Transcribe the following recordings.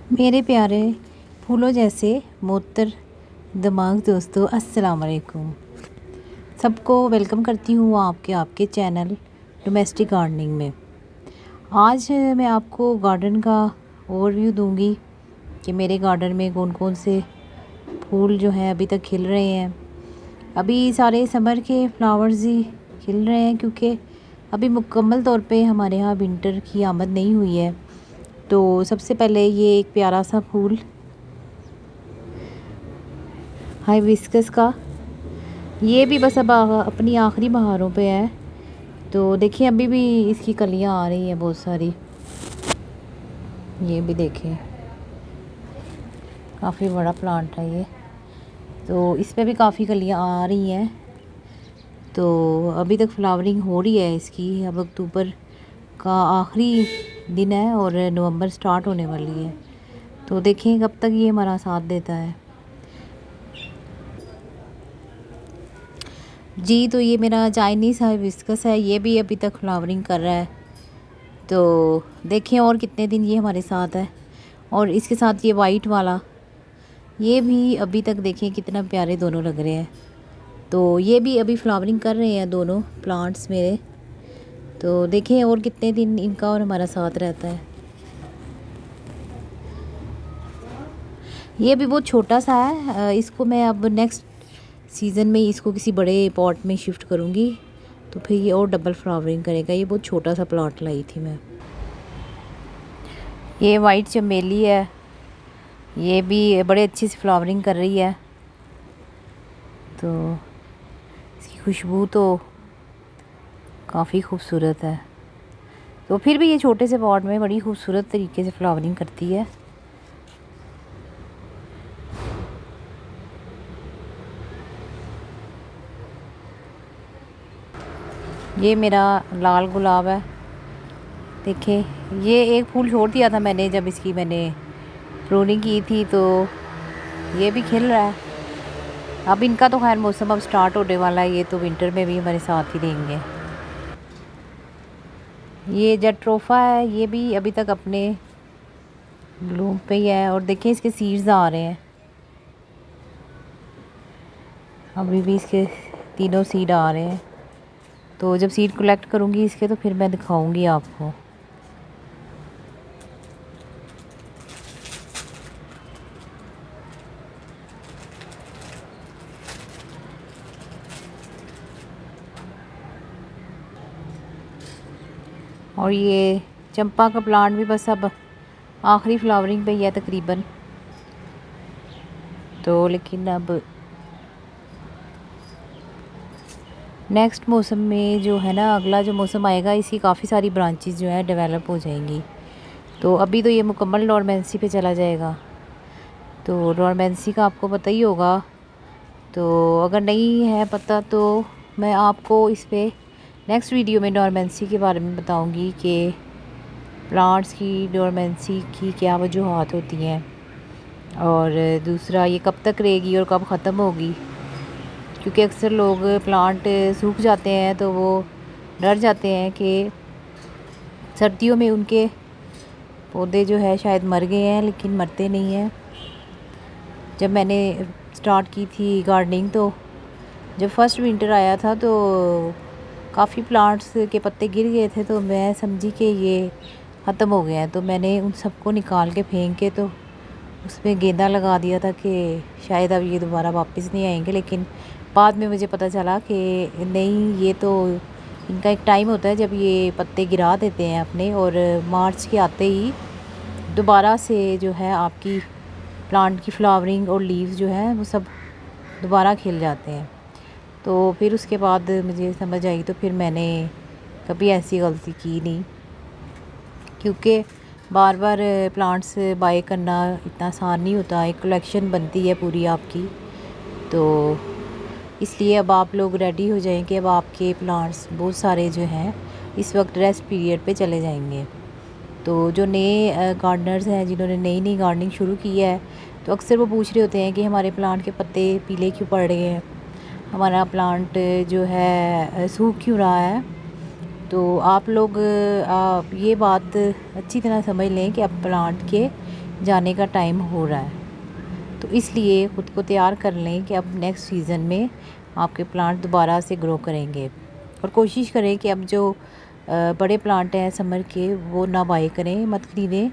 मेरे प्यारे फूलों जैसे मोहतर दिमाग दोस्तों, अस्सलाम वालेकुम। सबको वेलकम करती हूँ आपके चैनल डोमेस्टिक गार्डनिंग में। आज मैं आपको गार्डन का ओवरव्यू दूंगी कि मेरे गार्डन में कौन कौन से फूल जो हैं अभी तक खिल रहे हैं। अभी सारे समर के फ्लावर्स ही खिल रहे हैं क्योंकि अभी मुकम्मल तौर पे हमारे यहाँ विंटर की आमद नहीं हुई है। तो सबसे पहले ये एक प्यारा सा फूल हाइबिस्कस का, ये भी बस अब अपनी आखिरी बहारों पे है। तो देखिए अभी भी इसकी कलियां आ रही हैं बहुत सारी। ये भी देखें, काफ़ी बड़ा प्लांट है ये, तो इस पे भी काफ़ी कलियां आ रही हैं। तो अभी तक फ्लावरिंग हो रही है इसकी। अब अक्टूबर का आखिरी दिन है और नवंबर स्टार्ट होने वाली है। तो देखें कब तक ये हमारा साथ देता है। जी, तो ये मेरा चाइनीज़ हाइबिस्कस है, ये भी अभी तक फ्लावरिंग कर रहा है। तो देखें और कितने दिन ये हमारे साथ है। और इसके साथ ये वाइट वाला, ये भी अभी तक देखें कितना प्यारे दोनों लग रहे हैं। तो ये भी अभी फ्लावरिंग कर रहे हैं दोनों प्लांट्स मेरे। तो देखें और कितने दिन इनका और हमारा साथ रहता है। ये भी बहुत छोटा सा है, इसको मैं अब नेक्स्ट सीज़न में इसको किसी बड़े पॉट में शिफ्ट करूँगी तो फिर ये और डबल फ्लावरिंग करेगा। ये बहुत छोटा सा प्लांट लाई थी मैं। ये वाइट चमेली है, ये भी बड़े अच्छी सी फ्लावरिंग कर रही है। तो इसकी खुशबू तो काफ़ी खूबसूरत है। तो फिर भी ये छोटे से पॉट में बड़ी खूबसूरत तरीके से फ्लावरिंग करती है। ये मेरा लाल गुलाब है। देखें ये एक फूल छोड़ दिया था मैंने जब इसकी मैंने प्रूनिंग की थी, तो ये भी खिल रहा है। अब इनका तो खैर मौसम अब स्टार्ट होने वाला है, ये तो विंटर में भी हमारे साथ ही रहेंगे। ये जट्रोफा है, ये भी अभी तक अपने ब्लूम पे ही है। और देखें इसके सीड्स आ रहे हैं, अभी भी इसके तीनों सीड आ रहे हैं। तो जब सीड कलेक्ट करूँगी इसके तो फिर मैं दिखाऊँगी आपको। और ये चंपा का प्लांट भी बस अब आखिरी फ्लावरिंग पे ही है तकरीबन। तो लेकिन अब नेक्स्ट मौसम में जो है ना, अगला जो मौसम आएगा इसकी काफ़ी सारी ब्रांचेस जो है डेवलप हो जाएंगी। तो अभी तो ये मुकम्मल डोरमेंसी पे चला जाएगा। तो डोरमेंसी का आपको पता ही होगा, तो अगर नहीं है पता तो मैं आपको इस पे नेक्स्ट वीडियो में डोरमेंसी के बारे में बताऊंगी कि प्लांट्स की डोरमेंसी की क्या वजूहात होती हैं और दूसरा ये कब तक रहेगी और कब ख़त्म होगी। क्योंकि अक्सर लोग प्लांट सूख जाते हैं तो वो डर जाते हैं कि सर्दियों में उनके पौधे जो है शायद मर गए हैं, लेकिन मरते नहीं हैं। जब मैंने स्टार्ट की थी गार्डनिंग तो जब फर्स्ट विंटर आया था तो काफ़ी प्लांट्स के पत्ते गिर गए थे, तो मैं समझी कि ये ख़त्म हो गए हैं। तो मैंने उन सबको निकाल के फेंक के तो उसमें गेंदा लगा दिया था कि शायद अब ये दोबारा वापस नहीं आएंगे। लेकिन बाद में मुझे पता चला कि नहीं, ये तो इनका एक टाइम होता है जब ये पत्ते गिरा देते हैं अपने, और मार्च के आते ही दोबारा से जो है आपकी प्लांट की फ्लावरिंग और लीव्स जो है वो सब दोबारा खिल जाते हैं। तो फिर उसके बाद मुझे समझ आई, तो फिर मैंने कभी ऐसी गलती की नहीं, क्योंकि बार बार प्लांट्स बाय करना इतना आसान नहीं होता, एक कलेक्शन बनती है पूरी आपकी। तो इसलिए अब आप लोग रेडी हो जाएं कि अब आपके प्लांट्स बहुत सारे जो हैं इस वक्त रेस्ट पीरियड पे चले जाएंगे। तो जो नए गार्डनर्स हैं जिन्होंने नई नई गार्डनिंग शुरू की है, तो अक्सर वो पूछ रहे होते हैं कि हमारे प्लांट के पत्ते पीले क्यों पड़ रहे हैं, हमारा प्लांट जो है सूख क्यों रहा है। तो आप लोग ये बात अच्छी तरह समझ लें कि अब प्लांट के जाने का टाइम हो रहा है। तो इसलिए ख़ुद को तैयार कर लें कि अब नेक्स्ट सीज़न में आपके प्लांट दोबारा से ग्रो करेंगे। और कोशिश करें कि अब जो बड़े प्लांट हैं समर के वो ना बाई करें, मत ख़रीदें,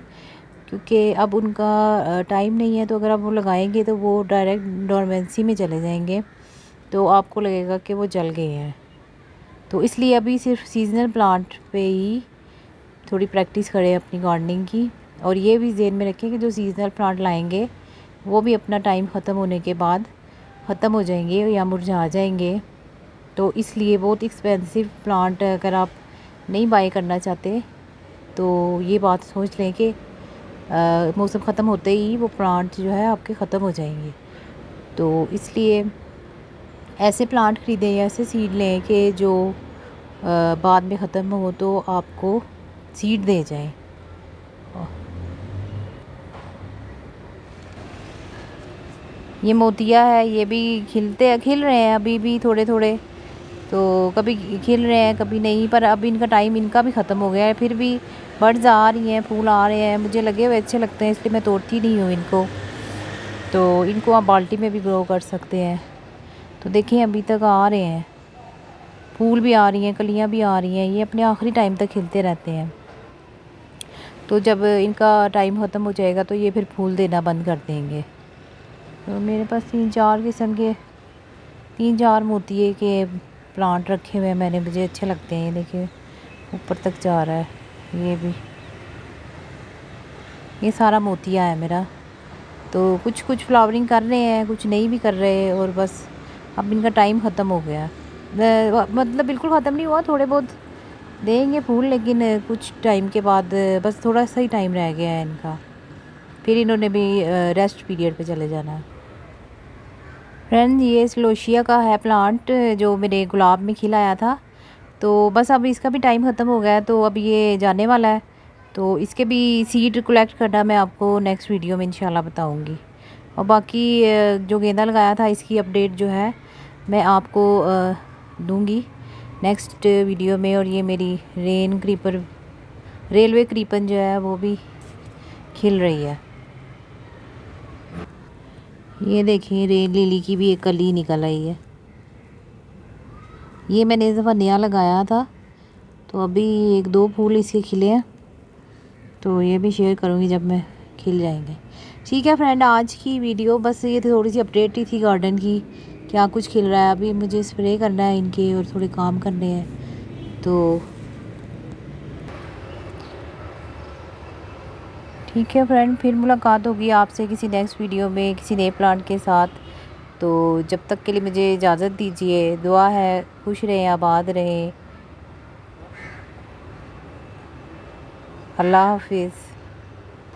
क्योंकि अब उनका टाइम नहीं है। तो अगर आप वो लगाएंगे तो वो डायरेक्ट डोरमेंसी में चले जाएंगे, तो आपको लगेगा कि वो जल गए हैं। तो इसलिए अभी सिर्फ सीज़नल प्लांट पे ही थोड़ी प्रैक्टिस करें अपनी गार्डनिंग की। और ये भी ज़हन में रखें कि जो सीज़नल प्लांट लाएंगे वो भी अपना टाइम ख़त्म होने के बाद ख़त्म हो जाएंगे या मुरझा जाएंगे। तो इसलिए बहुत एक्सपेंसिव प्लांट अगर आप नहीं बाय करना चाहते तो ये बात सोच लें कि मौसम ख़त्म होते ही वो प्लांट जो है आपके ख़त्म हो जाएंगे। तो इसलिए ऐसे प्लांट ख़रीदें या ऐसे सीड लें कि जो बाद में ख़त्म हो तो आपको सीड दे जाएं। ये मोतिया है, ये भी खिल रहे हैं अभी भी थोड़े थोड़े। तो कभी खिल रहे हैं कभी नहीं, पर अब इनका टाइम इनका भी ख़त्म हो गया है। फिर भी बर्ड्स आ रही हैं, फूल आ रहे हैं, मुझे लगे हुए अच्छे लगते हैं इसलिए मैं तोड़ती नहीं हूँ इनको। तो इनको आप बाल्टी में भी ग्रो कर सकते हैं। तो देखें अभी तक आ रहे हैं, फूल भी आ रही हैं, कलियाँ भी आ रही हैं। ये अपने आखिरी टाइम तक खिलते रहते हैं। तो जब इनका टाइम ख़त्म हो जाएगा तो ये फिर फूल देना बंद कर देंगे। तो मेरे पास 3-4 किस्म के 3-4 मोतिये के प्लांट रखे हुए हैं मैंने, मुझे अच्छे लगते हैं। ये देखिए ऊपर तक जा रहा है, ये भी, ये सारा मोतिया है मेरा। तो कुछ फ्लावरिंग कर रहे हैं, कुछ नहीं भी कर रहे, और बस अब इनका टाइम ख़त्म हो गया। मतलब बिल्कुल ख़त्म नहीं हुआ, थोड़े बहुत देंगे फूल, लेकिन कुछ टाइम के बाद बस थोड़ा सा ही टाइम रह गया है इनका, फिर इन्होंने भी रेस्ट पीरियड पे चले जाना है। फ्रेंड ये सिलोशिया का है प्लांट जो मेरे गुलाब में खिला आया था। तो बस अब इसका भी टाइम ख़त्म हो गया है, तो अब ये जाने वाला है। तो इसके भी सीड कलेक्ट करना मैं आपको नेक्स्ट वीडियो में इंशाल्लाह बताऊंगी। और बाकी जो गेंदा लगाया था इसकी अपडेट जो है मैं आपको दूंगी नेक्स्ट वीडियो में। और ये मेरी रेलवे क्रीपन जो है वो भी खिल रही है। ये देखिए रेन लिली की भी एक कली निकल आई है। ये मैंने इस दफ़ा नया लगाया था, तो अभी 1-2 फूल इसके खिले हैं। तो ये भी शेयर करूँगी जब मैं खिल जाएंगे। ठीक है फ्रेंड, आज की वीडियो बस ये थोड़ी सी अपडेट ही थी गार्डन की, क्या कुछ खिल रहा है। अभी मुझे स्प्रे करना है इनके और थोड़े काम करने हैं। तो ठीक है फ्रेंड, फिर मुलाकात होगी आपसे किसी नेक्स्ट वीडियो में किसी नए प्लांट के साथ। तो जब तक के लिए मुझे इजाज़त दीजिए। दुआ है खुश रहें, आबाद रहें। अल्लाह हाफिज़।